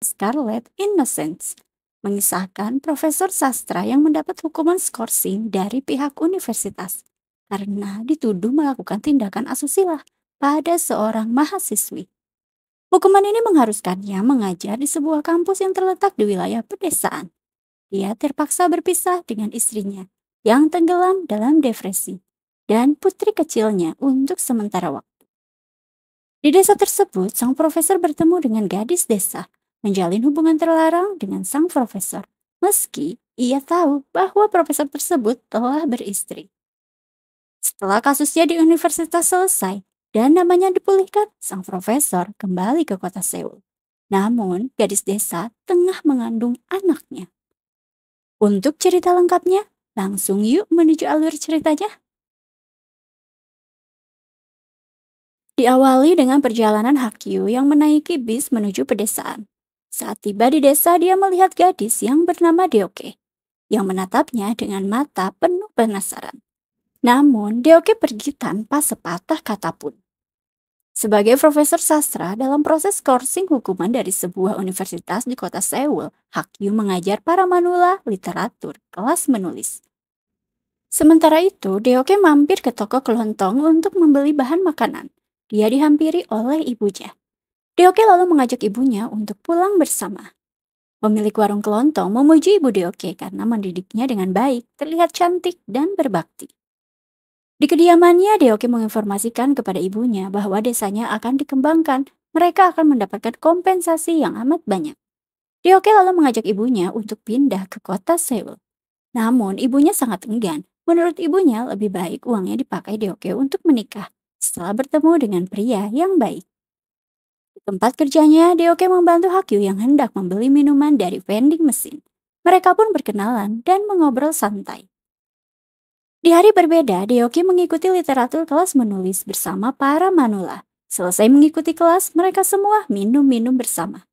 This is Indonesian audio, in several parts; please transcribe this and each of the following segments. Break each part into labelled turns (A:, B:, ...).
A: Scarlet Innocence, mengisahkan profesor sastra yang mendapat hukuman skorsing dari pihak universitas karena dituduh melakukan tindakan asusila pada seorang mahasiswi. Hukuman ini mengharuskannya mengajar di sebuah kampus yang terletak di wilayah pedesaan. Dia terpaksa berpisah dengan istrinya yang tenggelam dalam depresi dan putri kecilnya untuk sementara waktu. Di desa tersebut, sang profesor bertemu dengan gadis desa, menjalin hubungan terlarang dengan sang profesor, meski ia tahu bahwa profesor tersebut telah beristri. Setelah kasusnya di universitas selesai dan namanya dipulihkan, sang profesor kembali ke kota Seoul. Namun, gadis desa tengah mengandung anaknya. Untuk cerita lengkapnya, langsung yuk menuju alur ceritanya. Diawali dengan perjalanan Hakyu yang menaiki bis menuju pedesaan. Saat tiba di desa, dia melihat gadis yang bernama Deoke, yang menatapnya dengan mata penuh penasaran. Namun, Deoke pergi tanpa sepatah kata pun. Sebagai profesor sastra dalam proses coursing hukuman dari sebuah universitas di kota Seoul, Hakyu mengajar para manula literatur kelas menulis. Sementara itu, Deoke mampir ke toko kelontong untuk membeli bahan makanan. Dia dihampiri oleh ibunya. Deoke lalu mengajak ibunya untuk pulang bersama. Pemilik warung kelontong memuji ibu Deoke karena mendidiknya dengan baik, terlihat cantik dan berbakti. Di kediamannya, Deoke menginformasikan kepada ibunya bahwa desanya akan dikembangkan. Mereka akan mendapatkan kompensasi yang amat banyak. Deoke lalu mengajak ibunya untuk pindah ke kota Seoul. Namun, ibunya sangat enggan. Menurut ibunya, lebih baik uangnya dipakai Deoke untuk menikah setelah bertemu dengan pria yang baik. Di tempat kerjanya, Deoke membantu Hakyu yang hendak membeli minuman dari vending mesin. Mereka pun berkenalan dan mengobrol santai. Di hari berbeda, Deoki mengikuti literatur kelas menulis bersama para manula. Selesai mengikuti kelas, mereka semua minum-minum bersama.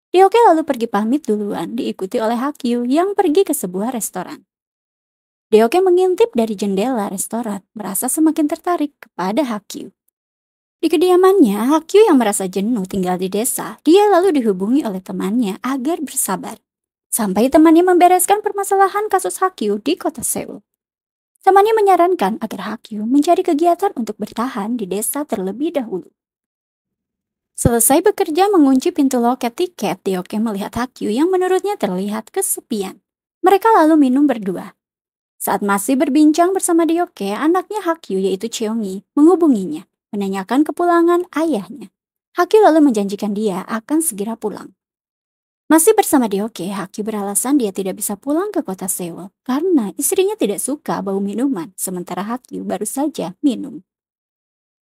A: Deoki lalu pergi pamit duluan, diikuti oleh Hakyu yang pergi ke sebuah restoran. Deoki mengintip dari jendela restoran, merasa semakin tertarik kepada Hakyu. Di kediamannya, Hakyu yang merasa jenuh tinggal di desa, dia lalu dihubungi oleh temannya agar bersabar. Sampai temannya membereskan permasalahan kasus Hakyu di kota Seoul. Temannya menyarankan agar Hakyu mencari kegiatan untuk bertahan di desa terlebih dahulu. Selesai bekerja mengunci pintu loket tiket, Deoke melihat Hakyu yang menurutnya terlihat kesepian. Mereka lalu minum berdua. Saat masih berbincang bersama Deoke, anaknya Hakyu yaitu Cheongi menghubunginya, menanyakan kepulangan ayahnya. Hakyu lalu menjanjikan dia akan segera pulang. Masih bersama Deoke, Haki beralasan dia tidak bisa pulang ke kota Seoul karena istrinya tidak suka bau minuman, sementara Haki baru saja minum.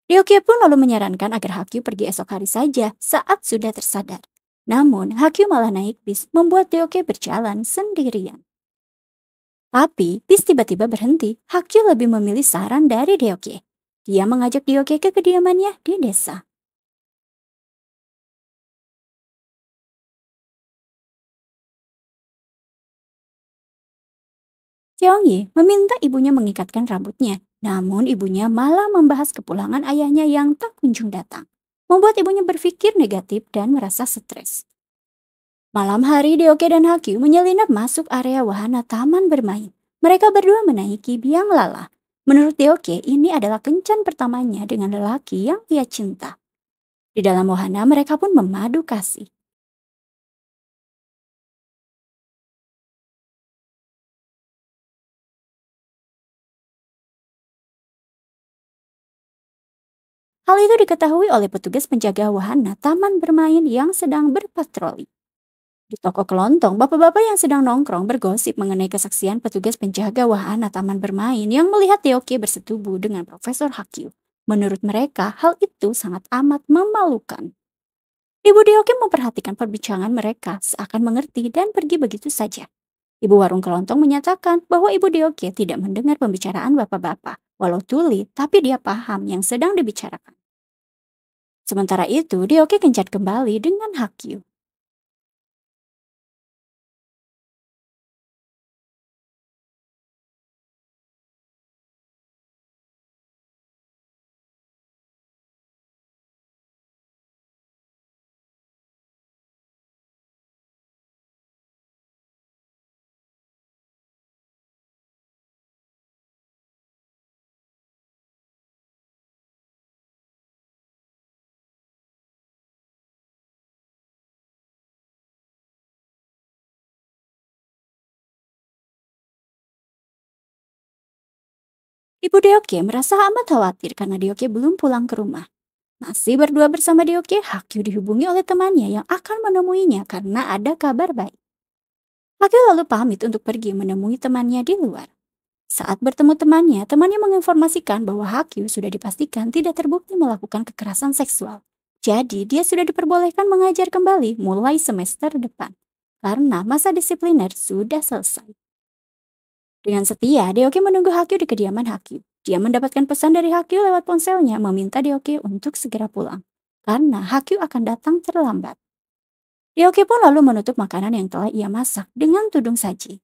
A: Deoke pun lalu menyarankan agar Haki pergi esok hari saja saat sudah tersadar. Namun, Haki malah naik bis membuat Deoke berjalan sendirian. Tapi, bis tiba-tiba berhenti. Haki lebih memilih saran dari Deoke. Dia mengajak Deoke ke kediamannya di desa. Cheongyi meminta ibunya mengikatkan rambutnya, namun ibunya malah membahas kepulangan ayahnya yang tak kunjung datang. Membuat ibunya berpikir negatif dan merasa stres. Malam hari, Deoke dan Hakyu menyelinap masuk area wahana taman bermain. Mereka berdua menaiki biang lala. Menurut Deoke, ini adalah kencan pertamanya dengan lelaki yang ia cinta. Di dalam wahana, mereka pun memadu kasih. Hal itu diketahui oleh petugas penjaga wahana taman bermain yang sedang berpatroli. Di toko kelontong, bapak-bapak yang sedang nongkrong bergosip mengenai kesaksian petugas penjaga wahana taman bermain yang melihat Deoki bersetubuh dengan Profesor Hakyu. Menurut mereka, hal itu sangat amat memalukan. Ibu Deoki memperhatikan perbincangan mereka seakan mengerti dan pergi begitu saja. Ibu warung kelontong menyatakan bahwa Ibu Deoki tidak mendengar pembicaraan bapak-bapak. Walau tuli, tapi dia paham yang sedang dibicarakan. Sementara itu, Deoki kencat kembali dengan Hakyu. Ibu Deoke merasa amat khawatir karena Deoke belum pulang ke rumah. Masih berdua bersama Deoke, Hakyu dihubungi oleh temannya yang akan menemuinya karena ada kabar baik. Hakyu lalu pamit untuk pergi menemui temannya di luar. Saat bertemu temannya, temannya menginformasikan bahwa Hakyu sudah dipastikan tidak terbukti melakukan kekerasan seksual. Jadi, dia sudah diperbolehkan mengajar kembali mulai semester depan. Karena masa disipliner sudah selesai. Dengan setia, Deoki menunggu Hakyu di kediaman Hakyu. Dia mendapatkan pesan dari Hakyu lewat ponselnya meminta Deoki untuk segera pulang. Karena Hakyu akan datang terlambat. Deoki pun lalu menutup makanan yang telah ia masak dengan tudung saji.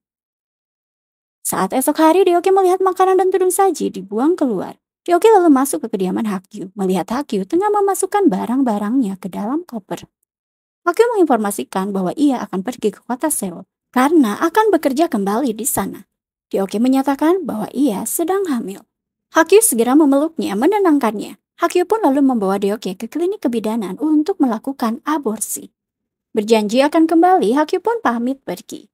A: Saat esok hari, Deoki melihat makanan dan tudung saji dibuang keluar. Deoki lalu masuk ke kediaman Hakyu, melihat Hakyu tengah memasukkan barang-barangnya ke dalam koper. Hakyu menginformasikan bahwa ia akan pergi ke kota Seoul karena akan bekerja kembali di sana. Deoki menyatakan bahwa ia sedang hamil. Hakyu segera memeluknya, menenangkannya. Hakyu pun lalu membawa Deoki ke klinik kebidanan untuk melakukan aborsi. Berjanji akan kembali, Hakyu pun pamit pergi.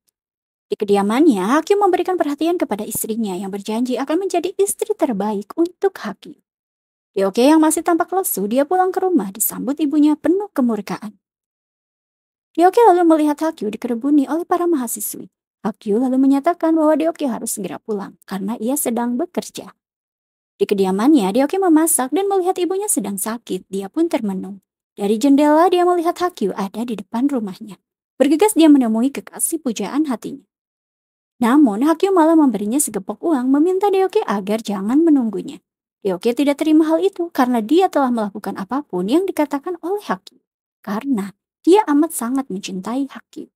A: Di kediamannya, Hakyu memberikan perhatian kepada istrinya yang berjanji akan menjadi istri terbaik untuk Hakyu. Deoki yang masih tampak lesu, dia pulang ke rumah disambut ibunya penuh kemurkaan. Deoki lalu melihat Hakyu dikerubuni oleh para mahasiswi. Hakyu lalu menyatakan bahwa Deoki harus segera pulang karena ia sedang bekerja. Di kediamannya, Deoki memasak dan melihat ibunya sedang sakit. Dia pun termenung. Dari jendela, dia melihat Hakyu ada di depan rumahnya. Bergegas dia menemui kekasih pujaan hatinya. Namun, Hakyu malah memberinya segepok uang meminta Deoki agar jangan menunggunya. Deoki tidak terima hal itu karena dia telah melakukan apapun yang dikatakan oleh Hakyu. Karena dia amat sangat mencintai Hakyu.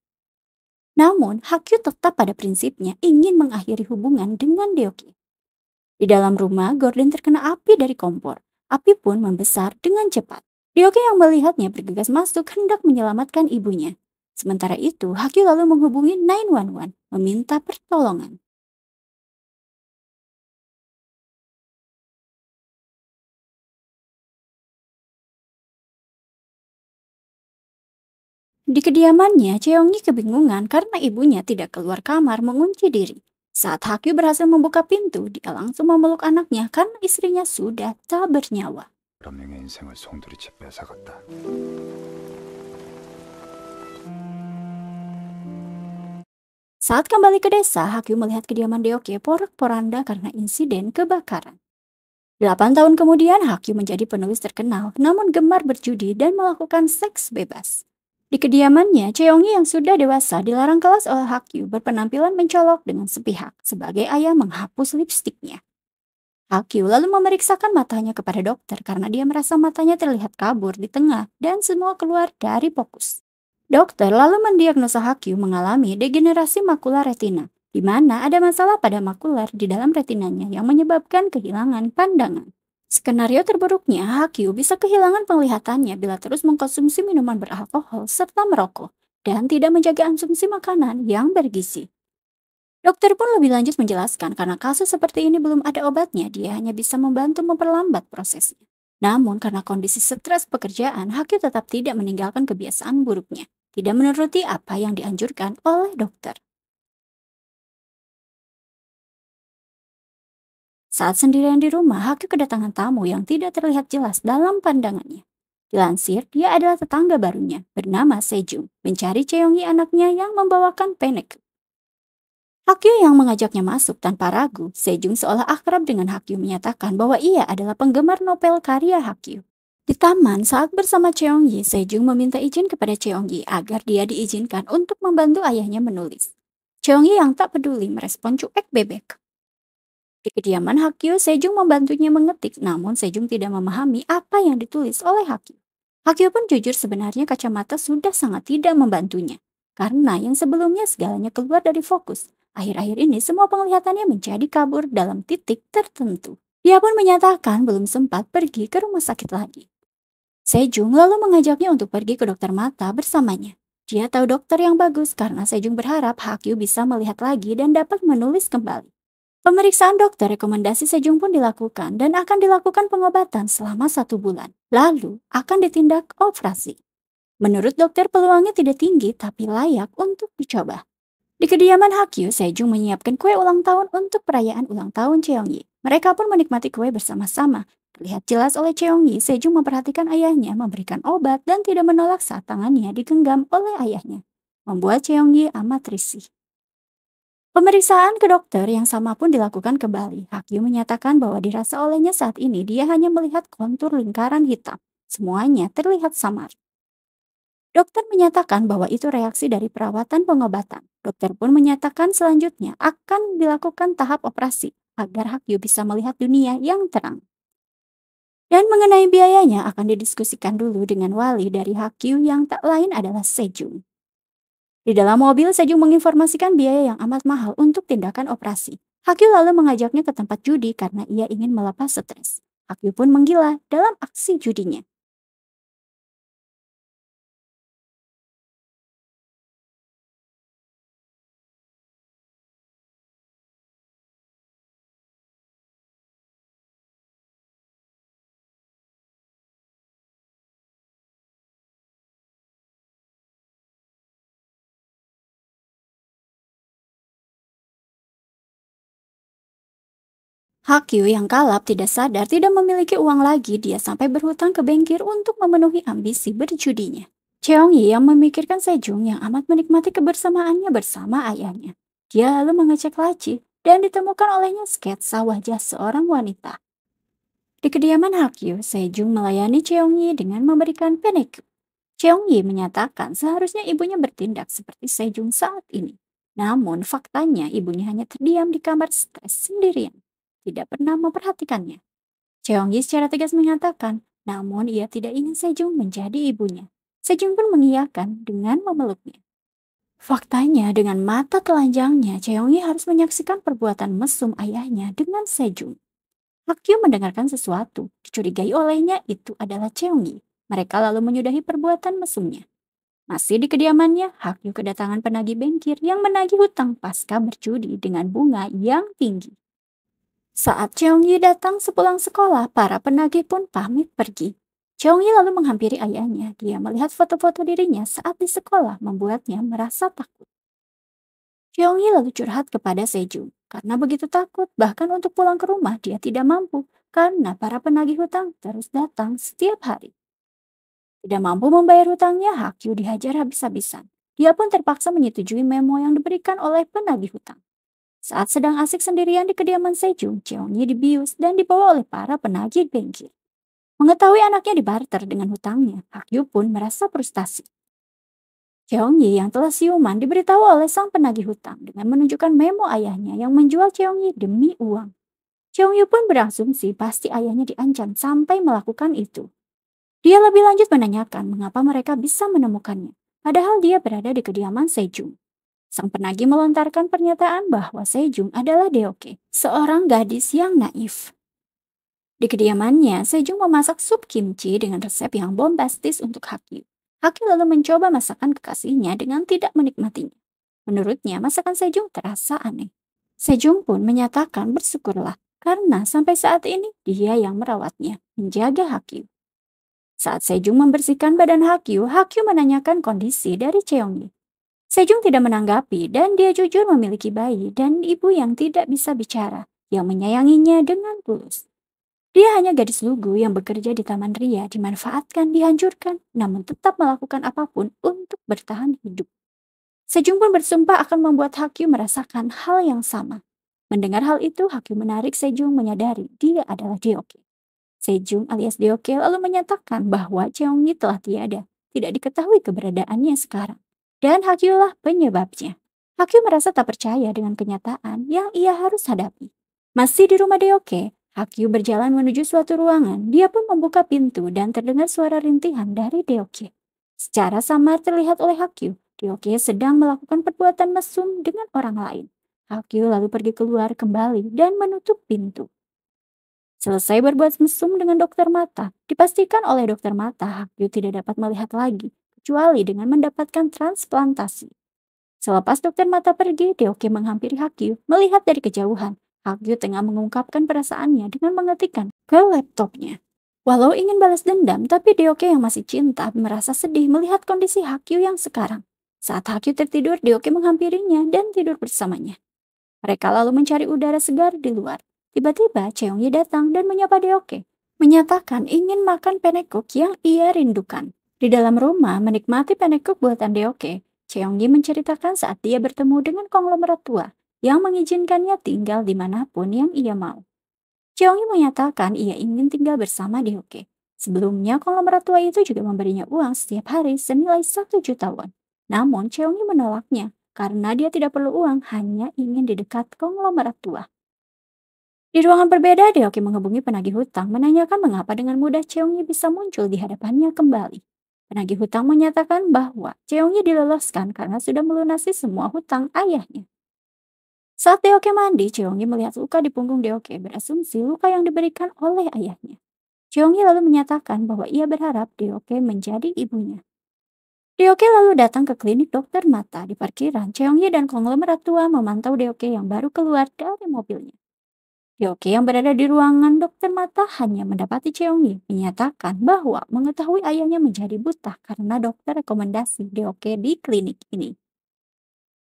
A: Namun, Hakyu tetap pada prinsipnya ingin mengakhiri hubungan dengan Deoki. Di dalam rumah, Gordon terkena api dari kompor. Api pun membesar dengan cepat. Deoki yang melihatnya bergegas masuk hendak menyelamatkan ibunya. Sementara itu, Hakyu lalu menghubungi 911, meminta pertolongan. Di kediamannya, Cheongi kebingungan karena ibunya tidak keluar kamar mengunci diri. Saat Hakyu berhasil membuka pintu, dia langsung memeluk anaknya karena istrinya sudah tak bernyawa.
B: 여러 명의 인생을 송두리째 뺏어갔다.
A: Saat kembali ke desa, Hakyu melihat kediaman Deoki porak-poranda karena insiden kebakaran. 8 tahun kemudian, Hakyu menjadi penulis terkenal, namun gemar berjudi dan melakukan seks bebas. Di kediamannya, Cheongi yang sudah dewasa dilarang kelas oleh Hakyu berpenampilan mencolok dengan sepihak sebagai ayah menghapus lipstiknya. Hakyu lalu memeriksakan matanya kepada dokter karena dia merasa matanya terlihat kabur di tengah dan semua keluar dari fokus. Dokter lalu mendiagnosa Hakyu mengalami degenerasi makula retina, di mana ada masalah pada makular di dalam retinanya yang menyebabkan kehilangan pandangan. Skenario terburuknya, Hakyu bisa kehilangan penglihatannya bila terus mengkonsumsi minuman beralkohol serta merokok dan tidak menjaga konsumsi makanan yang bergizi. Dokter pun lebih lanjut menjelaskan karena kasus seperti ini belum ada obatnya, dia hanya bisa membantu memperlambat prosesnya. Namun karena kondisi stres pekerjaan, Hakyu tetap tidak meninggalkan kebiasaan buruknya, tidak menuruti apa yang dianjurkan oleh dokter. Saat sendirian di rumah, Hakyu kedatangan tamu yang tidak terlihat jelas dalam pandangannya. Dilansir, dia adalah tetangga barunya, bernama Sejung, mencari Cheongi anaknya yang membawakan penek. Hakyu yang mengajaknya masuk tanpa ragu, Sejung seolah akrab dengan Hakyu menyatakan bahwa ia adalah penggemar novel karya Hakyu. Di taman saat bersama Cheongi, Sejung meminta izin kepada Cheongi agar dia diizinkan untuk membantu ayahnya menulis. Cheongi yang tak peduli merespon cuek bebek. Di kediaman Hakyu, Sejung membantunya mengetik, namun Sejung tidak memahami apa yang ditulis oleh Hakyu. Hakyu pun jujur sebenarnya kacamata sudah sangat tidak membantunya, karena yang sebelumnya segalanya keluar dari fokus. Akhir-akhir ini semua penglihatannya menjadi kabur dalam titik tertentu. Dia pun menyatakan belum sempat pergi ke rumah sakit lagi. Sejung lalu mengajaknya untuk pergi ke dokter mata bersamanya. Dia tahu dokter yang bagus karena Sejung berharap Hakyu bisa melihat lagi dan dapat menulis kembali. Pemeriksaan dokter rekomendasi Sejung pun dilakukan dan akan dilakukan pengobatan selama 1 bulan. Lalu akan ditindak operasi. Menurut dokter peluangnya tidak tinggi tapi layak untuk dicoba. Di kediaman Hakyu, Sejong menyiapkan kue ulang tahun untuk perayaan ulang tahun Cheongyi. Mereka pun menikmati kue bersama-sama. Terlihat jelas oleh Cheongyi, Sejong memperhatikan ayahnya memberikan obat dan tidak menolak saat tangannya digenggam oleh ayahnya. Membuat Cheongyi amat risih. Pemeriksaan ke dokter yang sama pun dilakukan kembali. Hakyu menyatakan bahwa dirasa olehnya saat ini dia hanya melihat kontur lingkaran hitam. Semuanya terlihat samar. Dokter menyatakan bahwa itu reaksi dari perawatan pengobatan. Dokter pun menyatakan selanjutnya akan dilakukan tahap operasi agar Hakyu bisa melihat dunia yang terang. Dan mengenai biayanya akan didiskusikan dulu dengan wali dari Hakyu yang tak lain adalah Sejong. Di dalam mobil, Sejong menginformasikan biaya yang amat mahal untuk tindakan operasi. Hakyu lalu mengajaknya ke tempat judi karena ia ingin melepas stres. Hakyu pun menggila dalam aksi judinya. Hakyu yang kalap tidak sadar tidak memiliki uang lagi, dia sampai berhutang ke bankir untuk memenuhi ambisi berjudinya. Cheongyi yang memikirkan Sejong yang amat menikmati kebersamaannya bersama ayahnya. Dia lalu mengecek laci dan ditemukan olehnya sketsa wajah seorang wanita. Di kediaman Hakyu, Sejong melayani Cheongyi dengan memberikan penekuk. Cheongyi menyatakan seharusnya ibunya bertindak seperti Sejong saat ini. Namun faktanya ibunya hanya terdiam di kamar stres sendirian. Tidak pernah memperhatikannya. Cheongyi secara tegas mengatakan, namun ia tidak ingin Sejong menjadi ibunya. Sejong pun mengiyakan dengan memeluknya. Faktanya dengan mata telanjangnya, Cheongyi harus menyaksikan perbuatan mesum ayahnya dengan Sejong. Hakyu mendengarkan sesuatu, dicurigai olehnya itu adalah Cheongyi. Mereka lalu menyudahi perbuatan mesumnya. Masih di kediamannya, Hakyu kedatangan penagih bankir yang menagih hutang pasca berjudi dengan bunga yang tinggi. Saat Cheongyi datang sepulang sekolah, para penagih pun pamit pergi. Cheongyi lalu menghampiri ayahnya. Dia melihat foto-foto dirinya saat di sekolah membuatnya merasa takut. Cheongyi lalu curhat kepada Sejong. Karena begitu takut, bahkan untuk pulang ke rumah dia tidak mampu karena para penagih hutang terus datang setiap hari. Tidak mampu membayar hutangnya, Hakyu dihajar habis-habisan. Dia pun terpaksa menyetujui memo yang diberikan oleh penagih hutang. Saat sedang asik sendirian di kediaman Sejong, Cheongyi dibius dan dibawa oleh para penagih bankir. Mengetahui anaknya dibarter dengan hutangnya, Hakyu pun merasa frustasi. Cheongyi yang telah siuman diberitahu oleh sang penagih hutang dengan menunjukkan memo ayahnya yang menjual Cheongyi demi uang. Cheongyi pun berasumsi pasti ayahnya diancam sampai melakukan itu. Dia lebih lanjut menanyakan mengapa mereka bisa menemukannya, padahal dia berada di kediaman Sejong. Sang penagih melontarkan pernyataan bahwa Sejong adalah Deoke, seorang gadis yang naif. Di kediamannya, Sejong memasak sup kimchi dengan resep yang bombastis untuk Hakyu. Hakyu lalu mencoba masakan kekasihnya dengan tidak menikmatinya. Menurutnya, masakan Sejong terasa aneh. Sejong pun menyatakan bersyukurlah karena sampai saat ini dia yang merawatnya, menjaga Hakyu. Saat Sejong membersihkan badan Hakyu, Hakyu menanyakan kondisi dari Cheongyi. Sejong tidak menanggapi dan dia jujur memiliki bayi dan ibu yang tidak bisa bicara, yang menyayanginya dengan tulus. Dia hanya gadis lugu yang bekerja di Taman Ria, dimanfaatkan, dihancurkan, namun tetap melakukan apapun untuk bertahan hidup. Sejong pun bersumpah akan membuat Hakyu merasakan hal yang sama. Mendengar hal itu, Hakyu menarik Sejong menyadari dia adalah Deoke. Sejong alias Deoke lalu menyatakan bahwa Cheongyi telah tiada, tidak diketahui keberadaannya sekarang. Dan Hakyu lah penyebabnya. Hakyu merasa tak percaya dengan kenyataan yang ia harus hadapi. Masih di rumah Deoke, Hakyu berjalan menuju suatu ruangan. Dia pun membuka pintu dan terdengar suara rintihan dari Deoke. Secara samar terlihat oleh Hakyu, Deoke sedang melakukan perbuatan mesum dengan orang lain. Hakyu lalu pergi keluar kembali dan menutup pintu. Selesai berbuat mesum dengan dokter mata, dipastikan oleh dokter mata Hakyu tidak dapat melihat lagi, kecuali dengan mendapatkan transplantasi. Selepas dokter mata pergi, Deoke menghampiri Hakyu, melihat dari kejauhan. Hakyu tengah mengungkapkan perasaannya dengan mengetikkan ke laptopnya. Walau ingin balas dendam, tapi Deoke yang masih cinta merasa sedih melihat kondisi Hakyu yang sekarang. Saat Hakyu tertidur, Deoke menghampirinya dan tidur bersamanya. Mereka lalu mencari udara segar di luar. Tiba-tiba Cheongyi datang dan menyapa Deoke, menyatakan ingin makan panekuk yang ia rindukan. Di dalam rumah menikmati panekuk buatan Deoke, Cheongyi menceritakan saat dia bertemu dengan konglomerat tua yang mengizinkannya tinggal dimanapun yang ia mau. Cheongyi menyatakan ia ingin tinggal bersama Deoke. Sebelumnya, konglomerat tua itu juga memberinya uang setiap hari senilai 1 juta won. Namun, Cheongyi menolaknya karena dia tidak perlu uang, hanya ingin di dekat konglomerat tua. Di ruangan berbeda, Deoki menghubungi penagih hutang menanyakan mengapa dengan mudah Cheongyi bisa muncul di hadapannya kembali. Penagih hutang menyatakan bahwa Cheongyi diloloskan karena sudah melunasi semua hutang ayahnya. Saat Deoke mandi, Cheongyi melihat luka di punggung Deoke, berasumsi luka yang diberikan oleh ayahnya. Cheongyi lalu menyatakan bahwa ia berharap Deoke menjadi ibunya. Deoke lalu datang ke klinik dokter mata di parkiran. Cheongyi dan konglomerat tua memantau Deoke yang baru keluar dari mobilnya. Deoke yang berada di ruangan dokter mata hanya mendapati Cheongyi menyatakan bahwa mengetahui ayahnya menjadi buta karena dokter rekomendasi Deoke di klinik ini.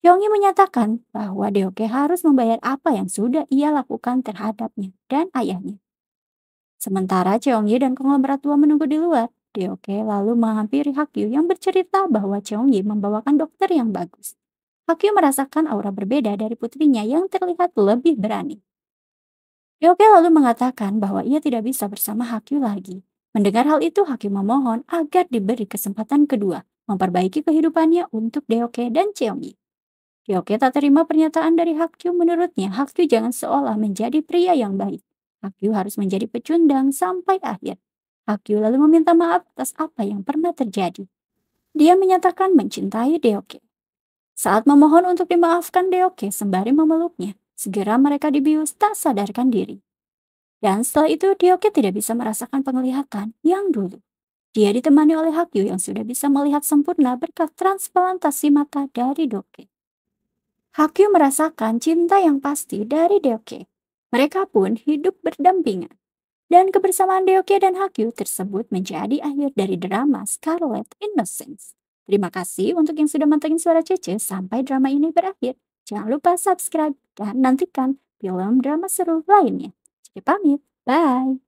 A: Cheongyi menyatakan bahwa Deoke harus membayar apa yang sudah ia lakukan terhadapnya dan ayahnya. Sementara Cheongyi dan konglomerat tua menunggu di luar, Deoke lalu menghampiri Hakyu yang bercerita bahwa Cheongyi membawakan dokter yang bagus. Hakyu merasakan aura berbeda dari putrinya yang terlihat lebih berani. Deoke lalu mengatakan bahwa ia tidak bisa bersama Hakyu lagi. Mendengar hal itu, Hakyu memohon agar diberi kesempatan kedua memperbaiki kehidupannya untuk Deoke dan Cheongyi. Deoke tak terima pernyataan dari Hakyu. Menurutnya, Hakyu jangan seolah menjadi pria yang baik. Hakyu harus menjadi pecundang sampai akhir. Hakyu lalu meminta maaf atas apa yang pernah terjadi. Dia menyatakan mencintai Deoke. Saat memohon untuk dimaafkan Deoke sembari memeluknya, segera mereka dibius tak sadarkan diri. Dan setelah itu Deoke tidak bisa merasakan penglihatan yang dulu. Dia ditemani oleh Hakyu yang sudah bisa melihat sempurna berkat transplantasi mata dari Deoke. Hakyu merasakan cinta yang pasti dari Deoke. Mereka pun hidup berdampingan. Dan kebersamaan Deoke dan Hakyu tersebut menjadi akhir dari drama Scarlet Innocence. Terima kasih untuk yang sudah mantengin suara Cece sampai drama ini berakhir. Jangan lupa subscribe dan nantikan film drama seru lainnya. Cece pamit, bye!